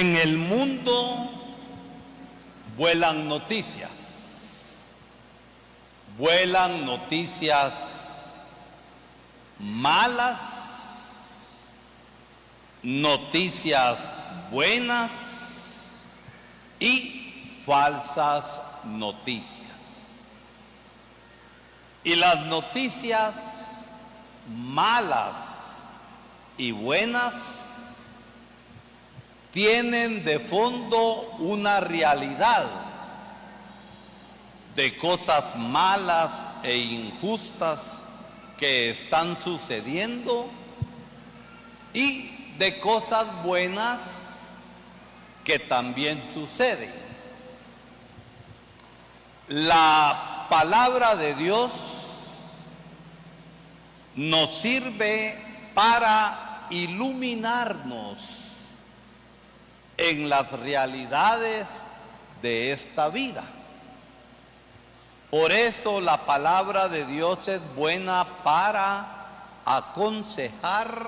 En el mundo vuelan noticias malas, noticias buenas y falsas noticias. Y las noticias malas y buenas tienen de fondo una realidad de cosas malas e injustas que están sucediendo y de cosas buenas que también suceden. La palabra de Dios nos sirve para iluminarnos en las realidades de esta vida. Por eso la palabra de Dios es buena para aconsejar,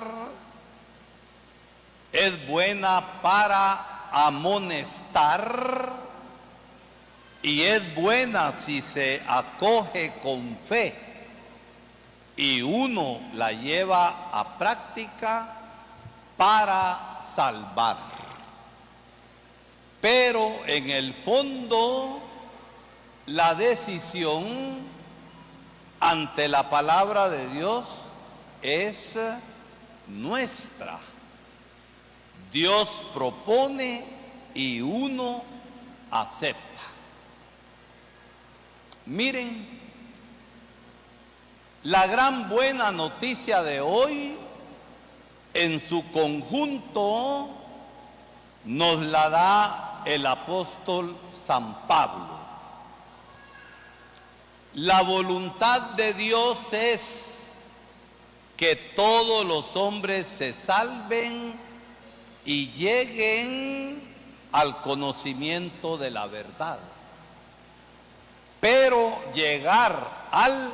es buena para amonestar y es buena si se acoge con fe y uno la lleva a práctica para salvar. Pero en el fondo, la decisión ante la palabra de Dios es nuestra. Dios propone y uno acepta. Miren, la gran buena noticia de hoy en su conjunto nos la da el apóstol San Pablo. La voluntad de Dios es que todos los hombres se salven y lleguen al conocimiento de la verdad. Pero llegar al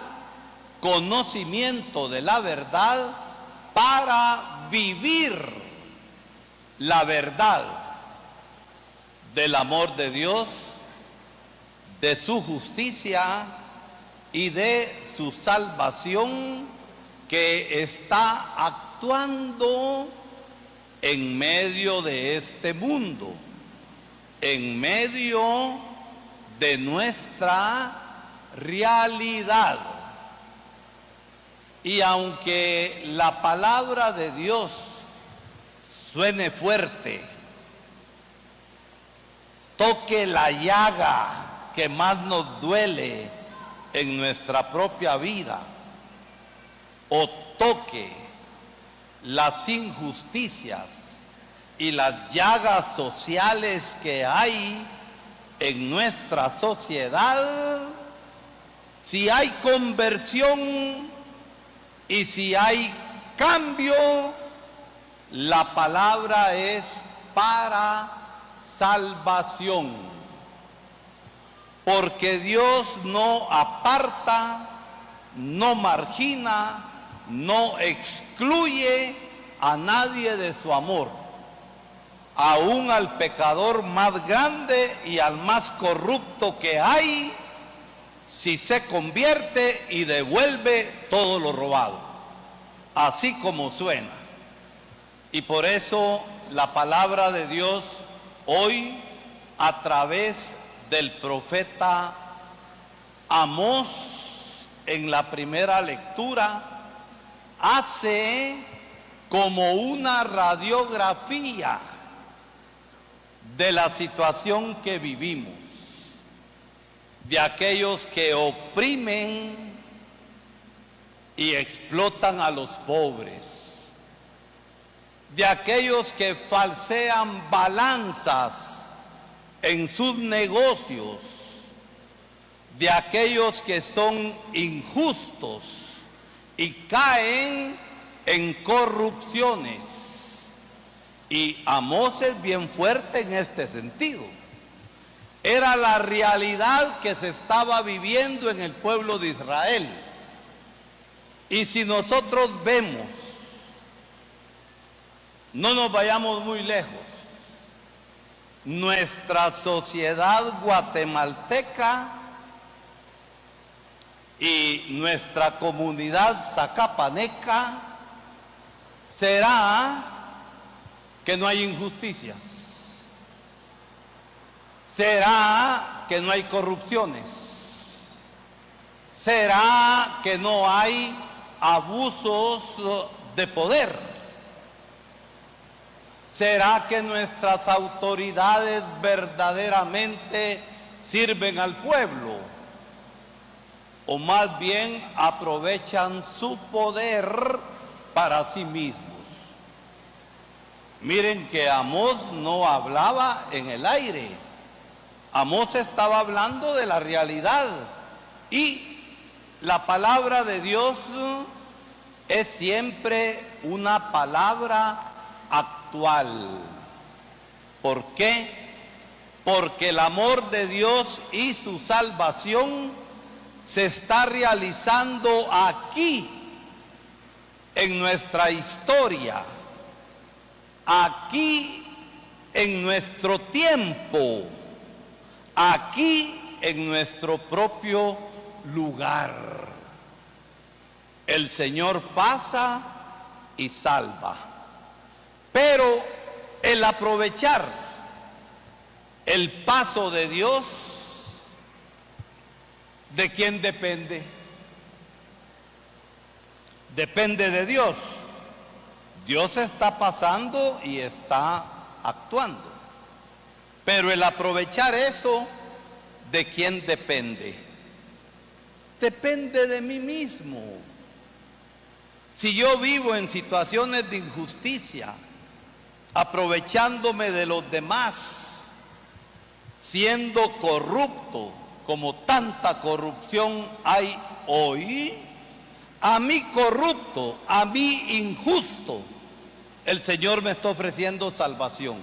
conocimiento de la verdad para vivir la verdad del amor de Dios, de su justicia y de su salvación que está actuando en medio de este mundo, en medio de nuestra realidad. Y aunque la palabra de Dios suene fuerte, toque la llaga que más nos duele en nuestra propia vida, o toque las injusticias y las llagas sociales que hay en nuestra sociedad, si hay conversión y si hay cambio, la palabra es para salvación. Porque Dios no aparta, no margina, no excluye a nadie de su amor. Aún al pecador más grande y al más corrupto que hay, si se convierte y devuelve todo lo robado, así como suena. Y por eso la palabra de Dios hoy, a través del profeta Amós, en la primera lectura, hace como una radiografía de la situación que vivimos, de aquellos que oprimen y explotan a los pobres, de aquellos que falsean balanzas en sus negocios, de aquellos que son injustos y caen en corrupciones. Y Amós es bien fuerte en este sentido. Era la realidad que se estaba viviendo en el pueblo de Israel. Y si nosotros vemos, no nos vayamos muy lejos, nuestra sociedad guatemalteca y nuestra comunidad zacapaneca será que no hay injusticias, será que no hay corrupciones, será que no hay abusos de poder, será que nuestras autoridades verdaderamente sirven al pueblo, o más bien aprovechan su poder para sí mismos. Miren que Amós no hablaba en el aire. Amós estaba hablando de la realidad. Y la palabra de Dios es siempre una palabra actual. ¿Por qué? Porque el amor de Dios y su salvación se está realizando aquí, en nuestra historia, aquí en nuestro tiempo, aquí en nuestro propio lugar. El Señor pasa y salva, pero el aprovechar el paso de Dios, ¿de quién depende? Depende de Dios. Dios está pasando y está actuando. Pero el aprovechar eso, ¿de quién depende? Depende de mí mismo. Si yo vivo en situaciones de injusticia, aprovechándome de los demás, siendo corrupto, como tanta corrupción hay hoy, a mí corrupto, a mí injusto, el Señor me está ofreciendo salvación.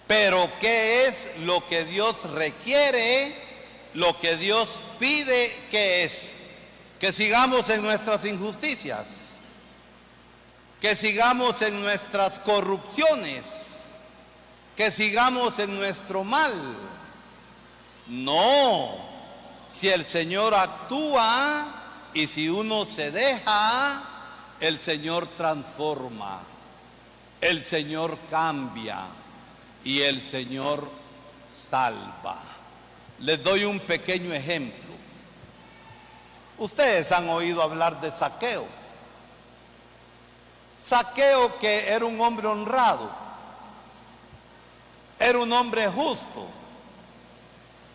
Pero ¿qué es lo que Dios requiere? Lo que Dios pide, ¿qué es? Que sigamos en nuestras injusticias, que sigamos en nuestras corrupciones, que sigamos en nuestro mal. No, si el Señor actúa y si uno se deja, el Señor transforma, el Señor cambia y el Señor salva. Les doy un pequeño ejemplo. Ustedes han oído hablar de Zaqueo. Zaqueo, que era un hombre honrado, era un hombre justo,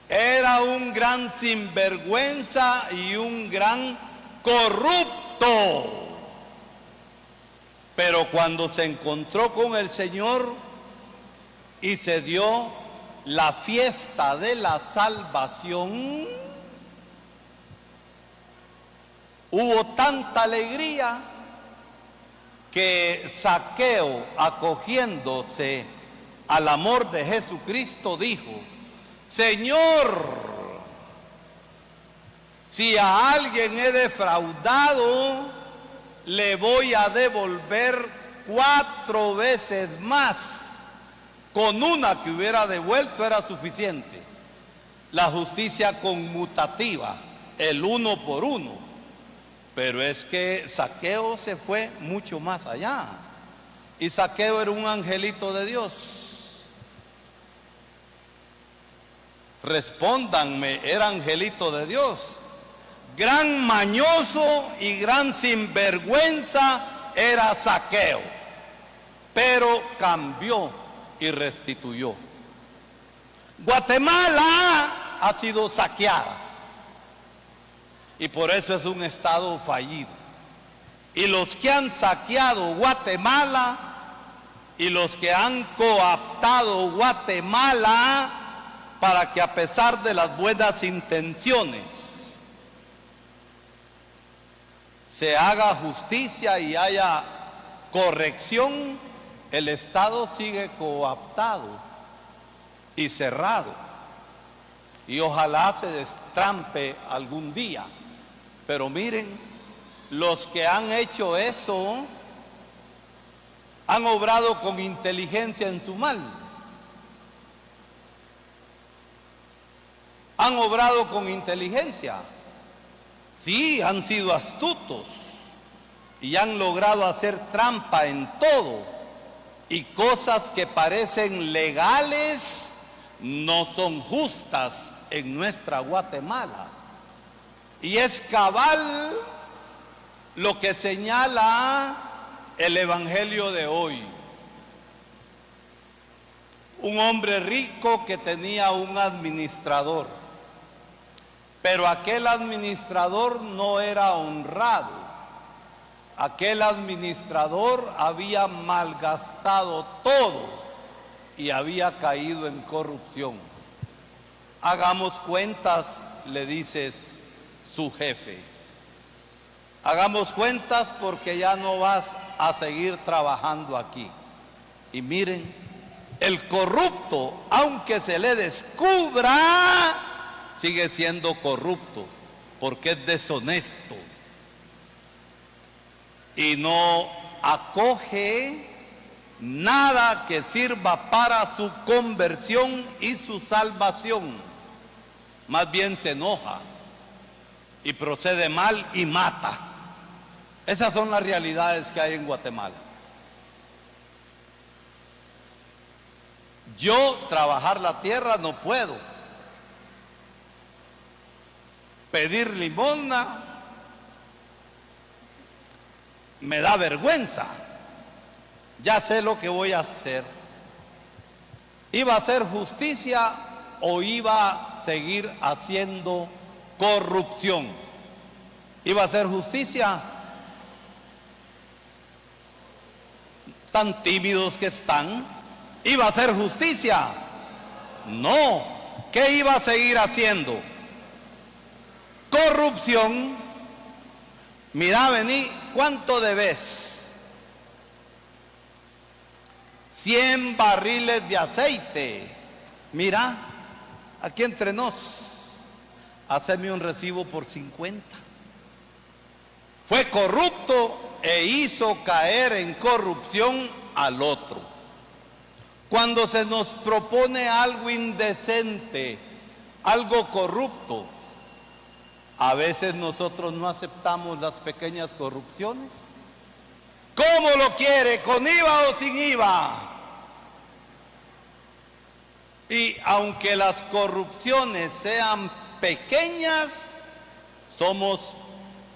era un gran sinvergüenza y un gran corrupto. Pero cuando se encontró con el Señor y se dio la fiesta de la salvación, hubo tanta alegría que Zaqueo, acogiéndose al amor de Jesucristo, dijo: Señor, si a alguien he defraudado, le voy a devolver 4 veces más. Con una que hubiera devuelto era suficiente. La justicia conmutativa, el 1 por 1. Pero es que Zaqueo se fue mucho más allá. Y Zaqueo era un angelito de Dios. Respóndanme, era angelito de Dios. Gran mañoso y gran sinvergüenza era Zaqueo, pero cambió y restituyó. Guatemala ha sido saqueada y por eso es un estado fallido. Y los que han saqueado Guatemala y los que han coaptado Guatemala para que, a pesar de las buenas intenciones, se haga justicia y haya corrección, el Estado sigue coaptado y cerrado. Y ojalá se destrampe algún día. Pero miren, los que han hecho eso han obrado con inteligencia en su mal. han obrado con inteligencia. Sí, han sido astutos y han logrado hacer trampa en todo. Y cosas que parecen legales no son justas en nuestra Guatemala. Y es cabal lo que señala el Evangelio de hoy. Un hombre rico que tenía un administrador, pero aquel administrador no era honrado. Aquel administrador había malgastado todo y había caído en corrupción. Hagamos cuentas, le dices su jefe. Hagamos cuentas porque ya no vas a seguir trabajando aquí. Y miren, el corrupto, aunque se le descubra, sigue siendo corrupto porque es deshonesto y no acoge nada que sirva para su conversión y su salvación. Más bien se enoja y procede mal y mata. Esas son las realidades que hay en Guatemala. Yo trabajar la tierra no puedo. Pedir limosna me da vergüenza. Ya sé lo que voy a hacer. ¿Iba a hacer justicia o iba a seguir haciendo corrupción? ¿Iba a hacer justicia? Tan tímidos que están. ¿Iba a hacer justicia? No. ¿Qué iba a seguir haciendo? Corrupción. Mira, vení, ¿cuánto debes? 100 barriles de aceite. Mira, aquí entre nos, haceme un recibo por 50. Fue corrupto e hizo caer en corrupción al otro. Cuando se nos propone algo indecente, algo corrupto, a veces nosotros no aceptamos las pequeñas corrupciones. ¿Cómo lo quiere? ¿Con IVA o sin IVA? Y aunque las corrupciones sean pequeñas, somos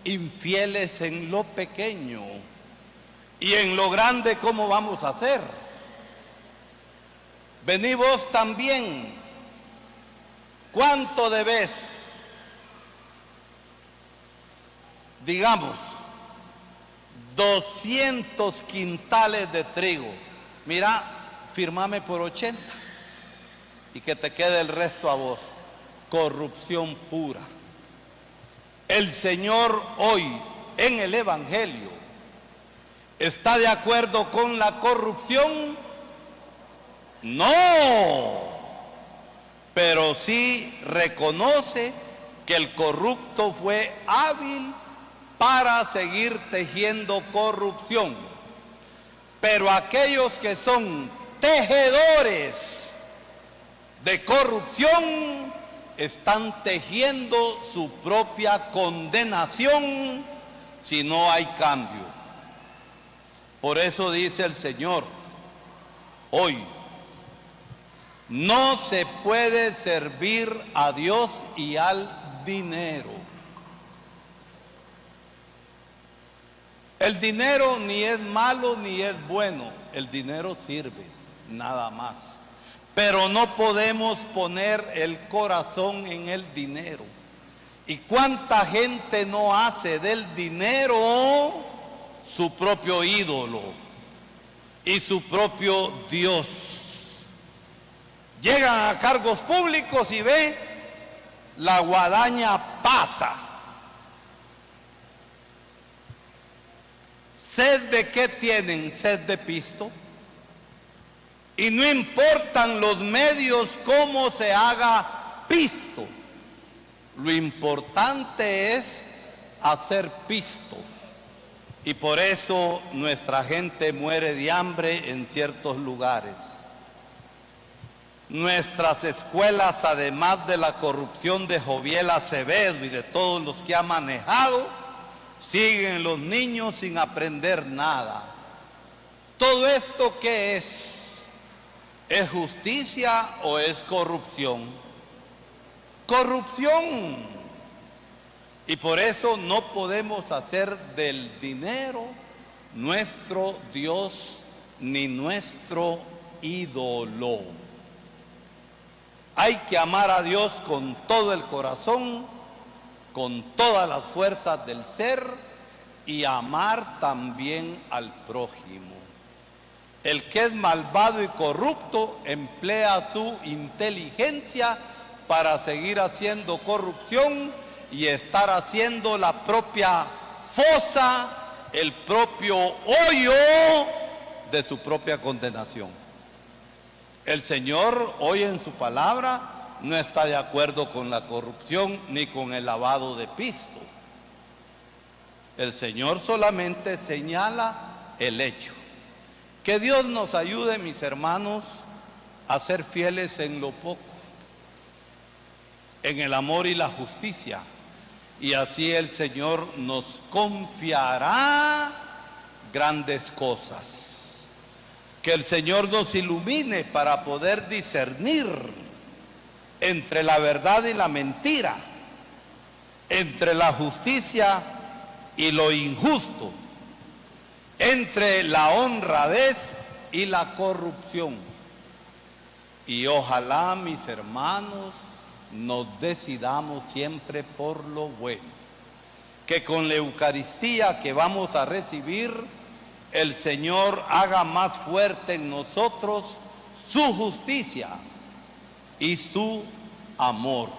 infieles en lo pequeño. Y en lo grande, ¿cómo vamos a hacer? Vení vos también. ¿Cuánto debes? Digamos, 200 quintales de trigo. Mira, firmame por 80 y que te quede el resto a vos. Corrupción pura. El Señor hoy en el Evangelio está de acuerdo con la corrupción. No, pero sí reconoce que el corrupto fue hábil para seguir tejiendo corrupción. Pero aquellos que son tejedores de corrupción están tejiendo su propia condenación si no hay cambio. Por eso dice el Señor hoy: no se puede servir a Dios y al dinero. El dinero ni es malo ni es bueno, el dinero sirve, nada más. Pero no podemos poner el corazón en el dinero. ¿Y cuánta gente no hace del dinero su propio ídolo y su propio Dios? Llegan a cargos públicos y ve, la guadaña pasa. ¿Sed de qué tienen? Sed de pisto. Y no importan los medios cómo se haga pisto. Lo importante es hacer pisto. Y por eso nuestra gente muere de hambre en ciertos lugares. Nuestras escuelas, además de la corrupción de Joviel Acevedo y de todos los que ha manejado, siguen los niños sin aprender nada. ¿Todo esto qué es? ¿Es justicia o es corrupción? Corrupción. Y por eso no podemos hacer del dinero nuestro Dios ni nuestro ídolo. Hay que amar a Dios con todo el corazón, con todas las fuerzas del ser y amar también al prójimo. El que es malvado y corrupto emplea su inteligencia para seguir haciendo corrupción y estar haciendo la propia fosa, el propio hoyo de su propia condenación. El Señor hoy en su palabra no está de acuerdo con la corrupción ni con el lavado de pisto. El Señor solamente señala el hecho. Que Dios nos ayude, mis hermanos, a ser fieles en lo poco, en el amor y la justicia. Y así el Señor nos confiará grandes cosas. Que el Señor nos ilumine para poder discernir entre la verdad y la mentira, entre la justicia y lo injusto, entre la honradez y la corrupción. Y ojalá, mis hermanos, nos decidamos siempre por lo bueno. Que con la Eucaristía que vamos a recibir, el Señor haga más fuerte en nosotros su justicia y su amor.